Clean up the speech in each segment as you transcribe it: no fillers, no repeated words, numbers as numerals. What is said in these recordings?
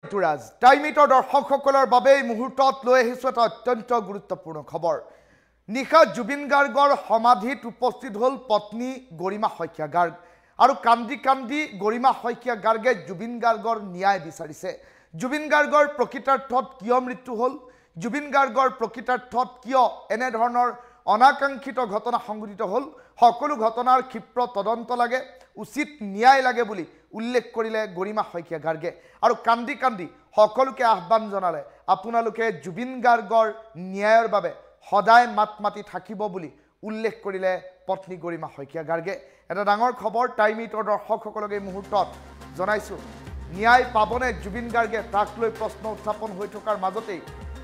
ঋতুৰাজ টাইমিটৰ দৰ্শকসকলৰ বাবে এই মুহূৰ্তত লৈ আহিছোঁ এটা অত্যন্ত গুৰুত্বপূৰ্ণ খবৰ। নিশা জুবিন গাৰ্গৰ সমাধিত উপস্থিত হ'ল পত্নী গৰিমা শইকীয়া গাৰ্গ আৰু কান্দি কান্দি গৰিমা শইকীয়া গাৰ্গে জুবিন গাৰ্গৰ ন্যায় বিচাৰিছে। জুবিন গাৰ্গৰ প্ৰকৃতাৰ্থত কিয় মৃত্যু হ'ল, জুবিন গাৰ্গৰ প্ৰকৃতাৰ্থত কিয় এনেধৰণৰ অনাকাংক্ষিত ঘটনা সংঘটিত হ'ল, সকলো ঘটনাৰ ক্ষিপ্ৰ তদন্ত লাগে, উচিত ন্যায় লাগে বুলি উল্লেখ কৰিলে গৰিমা শইকীয়া গাৰ্গে আৰু কান্দি কান্দি সকলোকে আহ্বান জনালে আপোনালোকে জুবিন গাৰ্গৰ ন্যায়ৰ বাবে সদায় মাত মাতি থাকিব বুলি উল্লেখ কৰিলে পত্নী গৰিমা শইকীয়া গাৰ্গে। এটা ডাঙৰ খবৰ টাইমিটৰ দৰ্শকসকলক এই মুহূৰ্তত জনাইছোঁ। ন্যায় পাবনে জুবিন গাৰ্গে, তাক লৈ প্ৰশ্ন উত্থাপন হৈ থকাৰ মাজতেই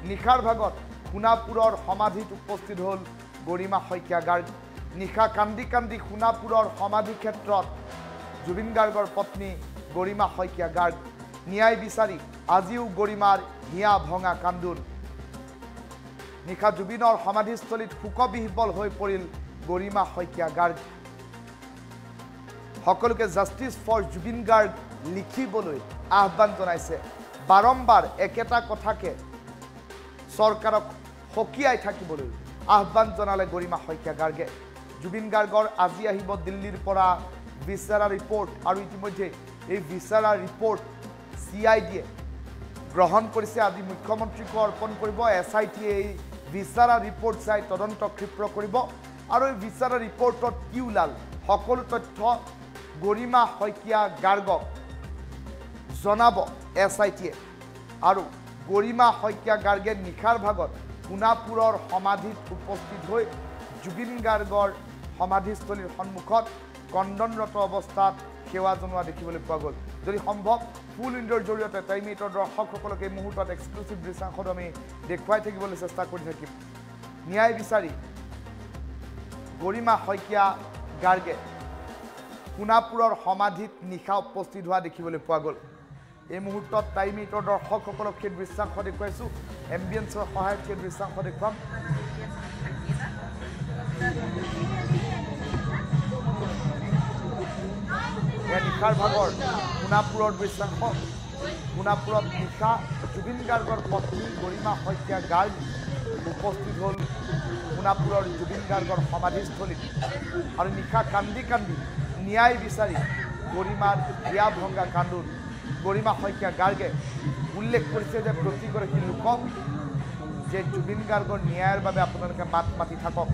নিশাৰ ভাগত সোণাপুৰৰ সমাধিত উপস্থিত হ'ল গৰিমা শইকীয়া গাৰ্গ। নিশা কান্দি কান্দি সোণাপুৰৰ সমাধি ক্ষেত্ৰত জুবিন গাৰ্গৰ পত্নী গৰিমা শইকীয়া গাৰ্গ ন্যায় বিচাৰি আজিও গৰিমাৰ হিয়া ভঙা কান্দোন। নিশা জুবিনৰ সমাধিস্থলীত শোকবিহ্বল হৈ পৰিল গৰিমা শইকীয়া গাৰ্গ। সকলোকে জাষ্টিছ ফৰ জুবিন গাৰ্গ লিখিবলৈ আহ্বান জনাইছে। বাৰম্বাৰ একেটা কথাকে চৰকাৰক সকীয়াই থাকিবলৈ আহ্বান জনালে গৰিমা শইকীয়া গাৰ্গে। জুবিন গাৰ্গৰ আজি আহিব দিল্লীৰ পৰা বিচাৰা ৰিপৰ্ট আৰু ইতিমধ্যে এই বিচাৰা ৰিপৰ্ট CIDয়ে গ্ৰহণ কৰিছে। আজি মুখ্যমন্ত্ৰীকো অৰ্পণ কৰিব। SITয়ে এই বিচাৰা ৰিপৰ্ট চাই তদন্ত ক্ষিপ্ৰ কৰিব আৰু এই বিচাৰা ৰিপৰ্টত কি ওলাল সকলো তথ্য গৰিমা শইকীয়া গাৰ্গক জনাব SITয়ে। আৰু গৰিমা শইকীয়া গাৰ্গে নিশাৰ ভাগত সোণাপুৰৰ সমাধিত উপস্থিত হৈ জুবিন গাৰ্গৰ সমাধিস্থলীৰ সন্মুখত কণ্ডনৰত অৱস্থাত সেৱা জনোৱা দেখিবলৈ পোৱা গ'ল। যদি সম্ভৱ ফুল উইণ্ডৰ জৰিয়তে টাইমিটৰ দৰ্শকসকলক এই মুহূৰ্তত এক্সক্লুচিভ দৃশ্যাংশত আমি দেখুৱাই থাকিবলৈ চেষ্টা কৰি থাকিম। ন্যায় বিচাৰি গৰিমা শইকীয়া গাৰ্গে সোণাপুৰৰ সমাধিত নিশা উপস্থিত হোৱা দেখিবলৈ পোৱা গ'ল। এই মুহূৰ্তত টাইমিটৰ দৰ্শকসকলক সেই দৃশ্যাংশ দেখুৱাইছোঁ। এম্বিয়েন্সৰ সহায়ত সেই দৃশ্যাংশ দেখুৱাম। নিশাৰ ভাগৰ সোণাপুৰৰ দৃশ্যাংশ। সোণাপুৰত নিশা জুবিন গাৰ্গৰ পত্নী গৰিমা শইকীয়া গাৰ্গ উপস্থিত হ'ল সোণাপুৰৰ জুবিন গাৰ্গৰ সমাধিস্থলীত আৰু নিশা কান্দি কান্দি ন্যায় বিচাৰি গৰিমাৰ হিয়া ভঙা কান্দোন। গৰিমা শইকীয়া গাৰ্গে উল্লেখ কৰিছে যে প্ৰতিগৰাকী লোকক যে জুবিন গাৰ্গৰ ন্যায়ৰ বাবে আপোনালোকে মাত মাতি থাকক,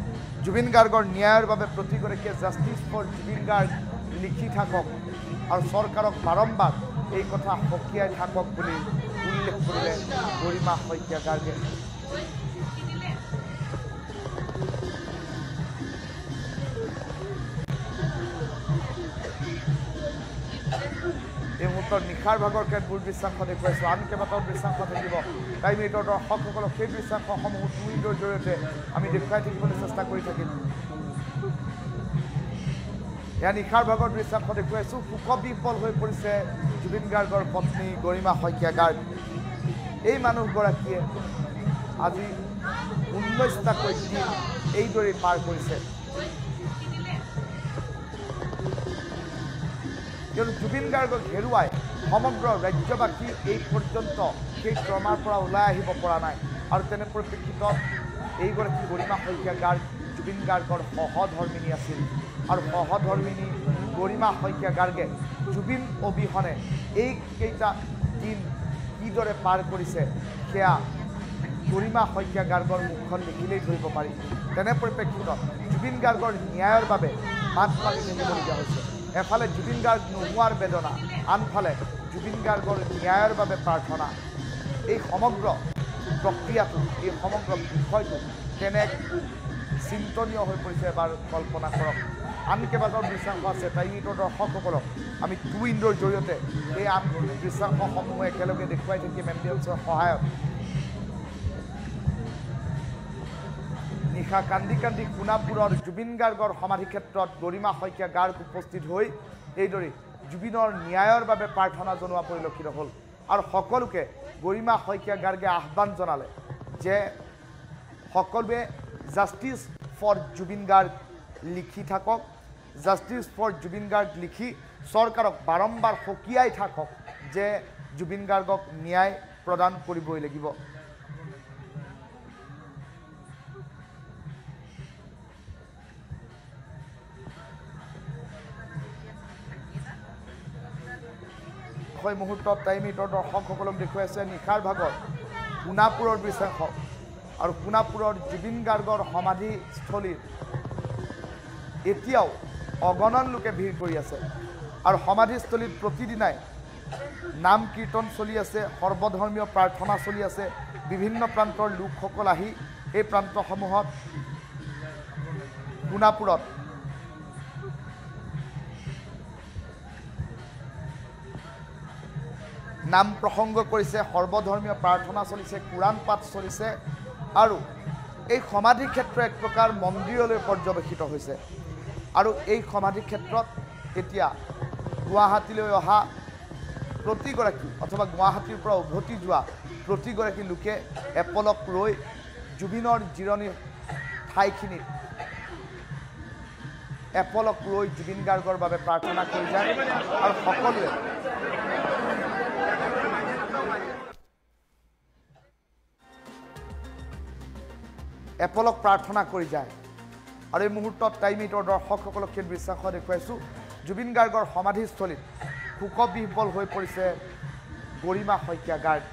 জুবিন গাৰ্গৰ ন্যায়ৰ বাবে প্ৰতিগৰাকীয়ে জাষ্টিছ ফৰ জুবিন গাৰ্গ লিখি থাকক আৰু চৰকাৰক বাৰম্বাৰ এই কথা সকীয়াই থাকক বুলি উল্লেখ কৰিলে গৰিমা শইকীয়া গাৰ্গে। এই মুহূৰ্তত নিশাৰ ভাগৰ কেতবোৰ দৃশ্যাংশ দেখুৱাইছোঁ। আন কেইবাটাও দৃশ্যাংশ থাকিব। টাইমিটৰ দৰ্শকসকলক সেই দৃশ্যাংশসমূহ টুইটৰ জৰিয়তে আমি দেখুৱাই থাকিবলৈ চেষ্টা কৰি থাকিম। এয়া নিশাৰ ভাগৰ দৃশ্যাংশ দেখুৱাইছোঁ। শোকবিহ্বল হৈ পৰিছে জুবিন গাৰ্গৰ পত্নী গৰিমা শইকীয়া গাৰ্গ। এই মানুহগৰাকীয়ে আজি 19টাকৈ দিন এইদৰেই পাৰ কৰিছে। কিয়নো জুবিন গাৰ্গক হেৰুৱাই সমগ্ৰ ৰাজ্যবাসী এই পৰ্যন্ত সেই ক্ৰমাৰ পৰা ওলাই আহিব পৰা নাই আৰু তেনে পৰিপ্ৰেক্ষিতত এইগৰাকী গৰিমা শইকীয়া গাৰ্গ জুবিন গাৰ্গৰ সহধৰ্মিনী আছিল আৰু সহধৰ্মিনী গৰিমা শইকীয়া গাৰ্গে জুবিন অবিহনে এইকেইটা দিন কিদৰে পাৰ কৰিছে সেয়া গৰিমা শইকীয়া গাৰ্গৰ মুখখন দেখিলেই ধৰিব পাৰি। তেনে পৰিপ্ৰেক্ষিতত জুবিন গাৰ্গৰ ন্যায়ৰ বাবে মাত মাতি থাকিবলগীয়া হৈছে। এফালে জুবিন গাৰ্গ নোহোৱাৰ বেদনা, আনফালে জুবিন গাৰ্গৰ ন্যায়ৰ বাবে প্ৰাৰ্থনা। এই সমগ্ৰ প্ৰক্ৰিয়াটো, এই সমগ্ৰ বিষয়টো কেনে চিন্তনীয় হৈ পৰিছে এবাৰ কল্পনা কৰক। আন কেইবাটাও দৃশ্যাংশ আছে। টাইমিটৰ দৰ্শকসকলক আমি টুইণ্ডৰ জৰিয়তে এই আন দৃশ্যাংশসমূহ একেলগে দেখুৱাই থাকিম এম্বিয়েন্সৰ সহায়ত। নিশা কান্দি কান্দি সোণাপুৰৰ জুবিন গাৰ্গৰ সমাধি ক্ষেত্ৰত গৰিমা শইকীয়া গাৰ্গ উপস্থিত হৈ এইদৰে জুবিনৰ ন্যায়ৰ বাবে প্ৰাৰ্থনা জনোৱা পৰিলক্ষিত হ'ল আৰু সকলোকে গৰিমা শইকীয়া গাৰ্গে আহ্বান জনালে যে সকলোৱে জাষ্টিছ ফৰ জুবিন গাৰ্গ লিখি থাকক, জাষ্টিছ ফৰ জুবিন গাৰ্গ লিখি চৰকাৰক বাৰম্বাৰ সকীয়াই থাকক যে জুবিন গাৰ্গক ন্যায় প্ৰদান কৰিবই লাগিব। হয় মুহূৰ্তত টাইম ইটৰ দৰ্শকসকলক দেখুৱাই আছে নিশাৰ ভাগত সোণাপুৰৰ দৃশ্যাংশ আৰু সোণাপুৰৰ জুবিন গাৰ্গৰ সমাধিস্থলীত এতিয়াও অগণন লোকে ভিৰ কৰি আছে আৰু সমাধিস্থলীত প্ৰতিদিনাই নাম কীৰ্তন চলি আছে, সৰ্বধৰ্মীয় প্ৰাৰ্থনা চলি আছে। বিভিন্ন প্ৰান্তৰ লোকসকল আহি এই প্ৰান্তসমূহত সোণাপুৰত নাম প্ৰসংগ কৰিছে, সৰ্বধৰ্মীয় প্ৰাৰ্থনা চলিছে, কোৰাণ পাঠ চলিছে আৰু এই সমাধি ক্ষেত্ৰ এক প্ৰকাৰ মন্দিৰলৈ পৰ্যবেক্ষিত হৈছে। আৰু এই সমাধি ক্ষেত্ৰত এতিয়া গুৱাহাটীলৈ অহা প্ৰতিগৰাকী অথবা গুৱাহাটীৰ পৰা উভতি যোৱা প্ৰতিগৰাকী লোকে এপলক ৰৈ জুবিনৰ জিৰণি ঠাইখিনিত এপলক ৰৈ জুবিন গাৰ্গৰ বাবে প্ৰাৰ্থনা কৰি যায় আৰু সকলোৱে এপলক প্ৰাৰ্থনা কৰি যায়। আৰু এই মুহূৰ্তত টাইম ইটৰ দৰ্শকসকলক সেই দৃশ্যাংশ দেখুৱাইছোঁ। জুবিন গাৰ্গৰ সমাধিস্থলীত শোকবিহ্বল হৈ পৰিছে গৰিমা শইকীয়া গাৰ্গ।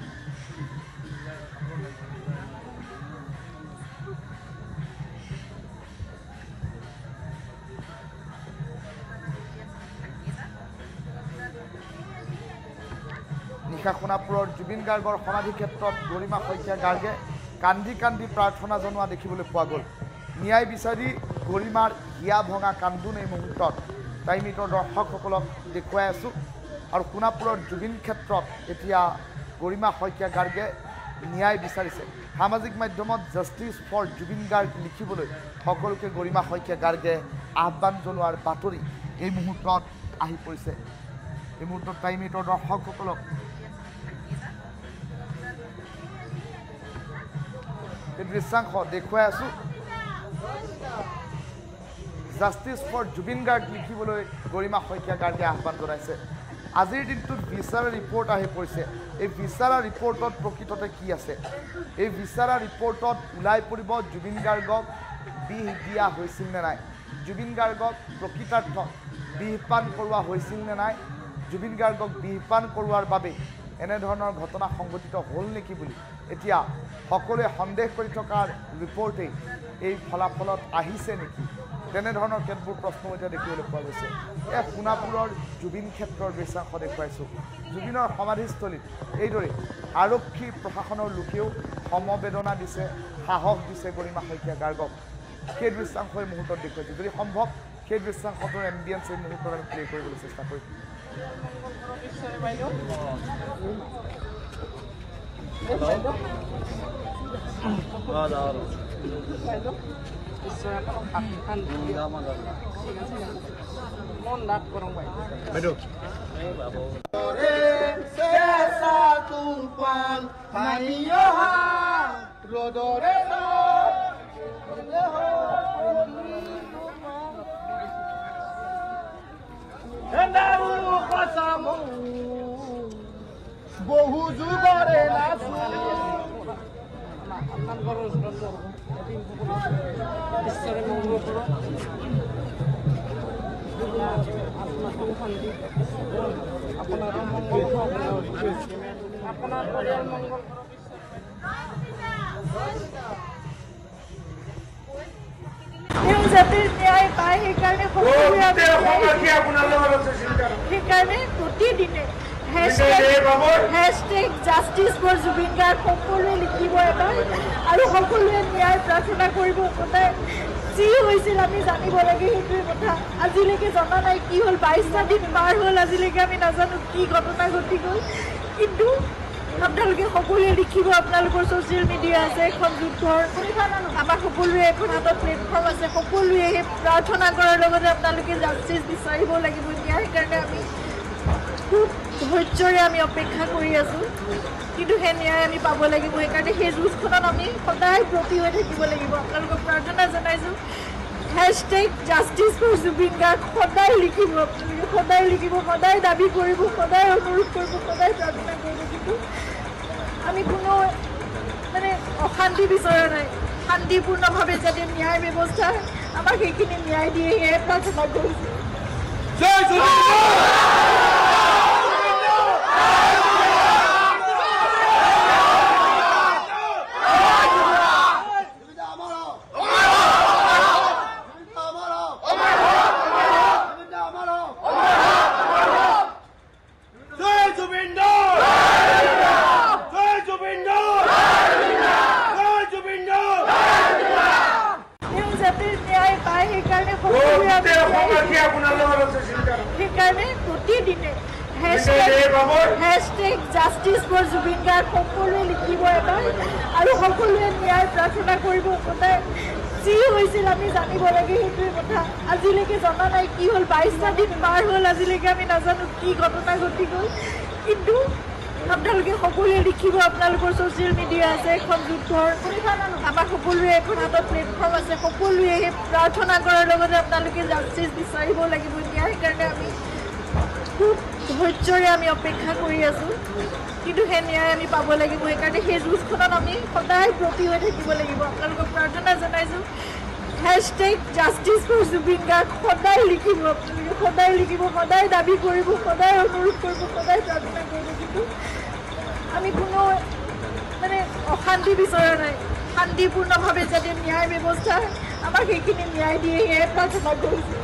নিশা সোণাপুৰৰ জুবিন গাৰ্গৰ সমাধি ক্ষেত্ৰত গৰিমা শইকীয়া গাৰ্গে কান্দি কান্দি প্ৰাৰ্থনা জনোৱা দেখিবলৈ পোৱা গ'ল। ন্যায় বিচাৰি গৰিমাৰ হিয়া ভঙা কান্দোন এই মুহূৰ্তত টাইম ইটৰ দৰ্শকসকলক দেখুৱাই আছোঁ। আৰু সোণাপুৰৰ জুবিন ক্ষেত্ৰত এতিয়া গৰিমা শইকীয়া গাৰ্গে ন্যায় বিচাৰিছে। সামাজিক মাধ্যমত জাষ্টিছ ফৰ জুবিন গাৰ্গ লিখিবলৈ সকলোকে গৰিমা শইকীয়া গাৰ্গে আহ্বান জনোৱাৰ বাতৰি এই মুহূৰ্তত আহি পৰিছে। এই মুহূৰ্তত টাইম ইটৰ দৰ্শকসকলক এই দৃশ্যাংশ দেখুৱাই আছোঁ। জাষ্টিছ ফৰ জুবিন গাৰ্গ লিখিবলৈ গৰিমা শইকীয়া গাৰ্গে আহ্বান জনাইছে। আজিৰ দিনটোত বিচাৰা ৰিপৰ্ট আহি পৰিছে। এই বিচাৰা ৰিপৰ্টত প্ৰকৃততে কি আছে? এই বিচাৰা ৰিপৰ্টত ওলাই পৰিব জুবিন গাৰ্গক বিহ দিয়া হৈছিল নে নাই, জুবিন গাৰ্গক প্ৰকৃতাৰ্থত বিহপান কৰোৱা হৈছিল নে নাই, জুবিন গাৰ্গক বিহপান কৰোৱাৰ বাবে এনেধৰণৰ ঘটনা সংঘটিত হ'ল নেকি বুলি এতিয়া সকলোৱে সন্দেহ কৰি থকাৰ ৰিপৰ্টেই এই ফলাফলত আহিছে নেকি, তেনেধৰণৰ কেতবোৰ প্ৰশ্ন এতিয়া দেখিবলৈ পোৱা গৈছে। এই সোণাপুৰৰ জুবিন ক্ষেত্ৰৰ দৃশ্যাংশ দেখুৱাইছোঁ। জুবিনৰ সমাধিস্থলীত এইদৰে আৰক্ষী প্ৰশাসনৰ লোকেও সমবেদনা দিছে, সাহস দিছে গৰিমা শইকীয়া গাৰ্গক। সেই দৃশ্যাংশ এই মুহূৰ্তত দেখুৱাইছোঁ। যদি সম্ভৱ সেই দৃশ্যাংশটোৰ এম্বিয়েঞ্চ এই মুহূৰ্তত আমি প্লে কৰিবলৈ চেষ্টা কৰিম। মন লাভ কৰো বাইদেউ বহু যুগৰে নাচু ঈশ্বৰে মঙ্গল কৰো আপনাৰ মঙ্গল আপনাৰ পৰিবাৰ মঙ্গল জাতিৰ ন্যায় পায় সেইকাৰণে প্ৰতিদিনে হেশটেগ জাষ্টিছ ফৰ জুবিন গাৰ্গ সকলোৱে লিখিব এবাৰ আৰু সকলোৱে ন্যায় প্ৰাৰ্থনা কৰিব। সদায় যি হৈছিল আমি জানিব লাগে, সেইটোৱে কথা। আজিলৈকে জনা নাই কি হ'ল, 22টা দিন পাৰ হ'ল, আজিলৈকে আমি নাজানো কি ঘটনা ঘটি গ'ল। কিন্তু আপোনালোকে সকলোৱে লিখিব, আপোনালোকৰ ছ'চিয়েল মিডিয়া আছে, এখন যুদ্ধৰ আমাৰ সকলোৰে এখন হাতত প্লেটফৰ্ম আছে, সকলোৱে সেই প্ৰাৰ্থনা কৰাৰ লগতে আপোনালোকে জাষ্টিছ বিচাৰিব লাগিব। ন্যায় কাৰণে আমি খুব ধৈৰ্যৰে আমি অপেক্ষা কৰি আছোঁ, কিন্তু সেই ন্যায় আমি পাব লাগিব। সেইকাৰণে সেই যুঁজখনত আমি সদায় ব্ৰতী হৈ থাকিব লাগিব। আপোনালোকক প্ৰাৰ্থনা জনাইছোঁ #Justice for Zubin Garg সদায় লিখিব, সদায় লিখিব, সদায় দাবী কৰিব, সদায় অনুৰোধ কৰিব, সদায় প্ৰাৰ্থনা কৰিব। কিন্তু আমি কোনো মানে অশান্তি বিচৰা নাই, শান্তিপূৰ্ণভাৱে যাতে ন্যায় ব্যৱস্থা আমাক সেইখিনি ন্যায় দিয়ে সেয়ে প্ৰাৰ্থনা কৰিছোঁ। সেইকাৰণে প্ৰতিদিনে #Justice for Zubin Garg সকলোৱে লিখিব এবাৰ আৰু সকলোৱে ন্যায় প্ৰাৰ্থনা কৰিব। সদায় যি হৈছিল আমি জানিব লাগে, সেইটোৱে কথা। আজিলৈকে জনা নাই কি হ'ল, 22টা দিন পাৰ হ'ল, আজিলৈকে আমি নাজানো কি ঘটনা ঘটি গ'ল। কিন্তু আপোনালোকে সকলোৱে লিখিব, আপোনালোকৰ ছ'চিয়েল মিডিয়া আছে, এখন যুদ্ধৰ আমাৰ সকলোৰে এখন হাতত প্লেটফৰ্ম আছে, সকলোৱে সেই প্ৰাৰ্থনা কৰাৰ লগতে আপোনালোকে জাষ্টিছ বিচাৰিব লাগিব। সেইকাৰণে আমি খুব ধৈৰ্যৰে আমি অপেক্ষা কৰি আছোঁ, কিন্তু সেই ন্যায় আমি পাব লাগিব। সেইকাৰণে সেই যুঁজখনত আমি সদায় ব্ৰতী হৈ থাকিব লাগিব। আপোনালোকক প্ৰাৰ্থনা জনাইছোঁ, #Justice for Zubin Garg সদায় লিখিব, সদায় লিখিব, সদায় দাবী কৰিব, সদায় অনুৰোধ কৰিব, সদায় প্ৰাৰ্থনা কৰিব। কিন্তু আমি কোনো মানে অশান্তি বিচৰা নাই, শান্তিপূৰ্ণভাৱে যাতে ন্যায় ব্যৱস্থা আমাক সেইখিনি ন্যায় দিয়ে সেয়ে প্ৰাৰ্থনা কৰিছোঁ।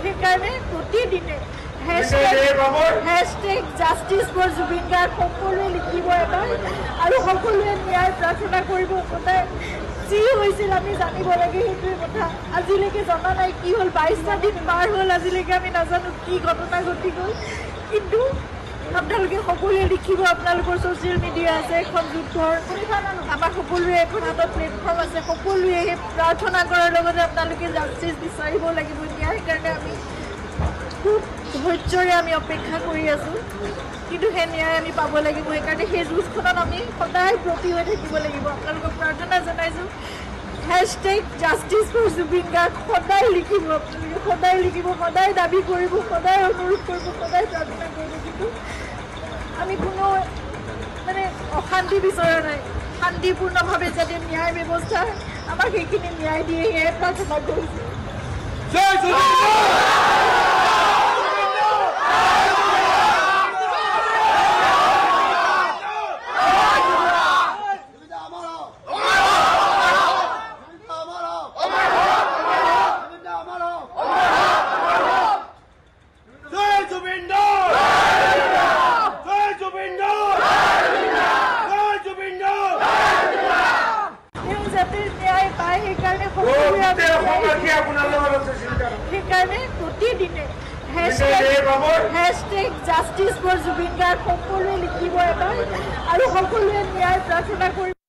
সেইকাৰণে প্ৰতিদিনে #Justice for Zubin Garg সকলোৱে লিখিব এবাৰ আৰু সকলোৱে ন্যায় প্ৰাৰ্থনা কৰিব। সদায় যি হৈছিল আমি জানিব লাগে, সেইটোৱে কথা। আজিলৈকে জনা নাই কি হ'ল, 22টা দিন পাৰ হ'ল, আজিলৈকে আমি নাজানো কি ঘটনা ঘটি গ'ল। কিন্তু আপোনালোকে সকলোৱে লিখিব, আপোনালোকৰ ছ'চিয়েল মিডিয়া আছে, এখন যুদ্ধৰ আমাৰ সকলোৰে এখন হাতত প্লেটফৰ্ম আছে, সকলোৱে সেই প্ৰাৰ্থনা কৰাৰ লগতে আপোনালোকে জাষ্টিছ বিচাৰিব লাগিব। সেইকাৰণে আমি খুব ধৈৰ্যৰে আমি অপেক্ষা কৰি আছোঁ, কিন্তু সেই ন্যায় আমি পাব লাগিব। সেইকাৰণে সেই যুঁজখনত আমি সদায় ব্ৰতী হৈ থাকিব লাগিব। আপোনালোকক প্ৰাৰ্থনা জনাইছোঁ, #Justice for Zubin Garg সদায় লিখিব, সদায় লিখিব, সদায় দাবী কৰিব, সদায় অনুৰোধ কৰিব, সদায় প্ৰাৰ্থনা কৰিব। কিন্তু আমি কোনো মানে অশান্তি বিচৰা নাই, শান্তিপূৰ্ণভাৱে যাতে ন্যায় ব্যৱস্থা আমাক সেইখিনি ন্যায় দিয়ে সেয়ে প্ৰাৰ্থনা কৰিছোঁ। সেইকাৰণে প্ৰতিদিনে #Justice for Zubin Garg সকলোৱে লিখিব এবাৰ আৰু সকলোৱে ন্যায় প্ৰাৰ্থনা কৰিব।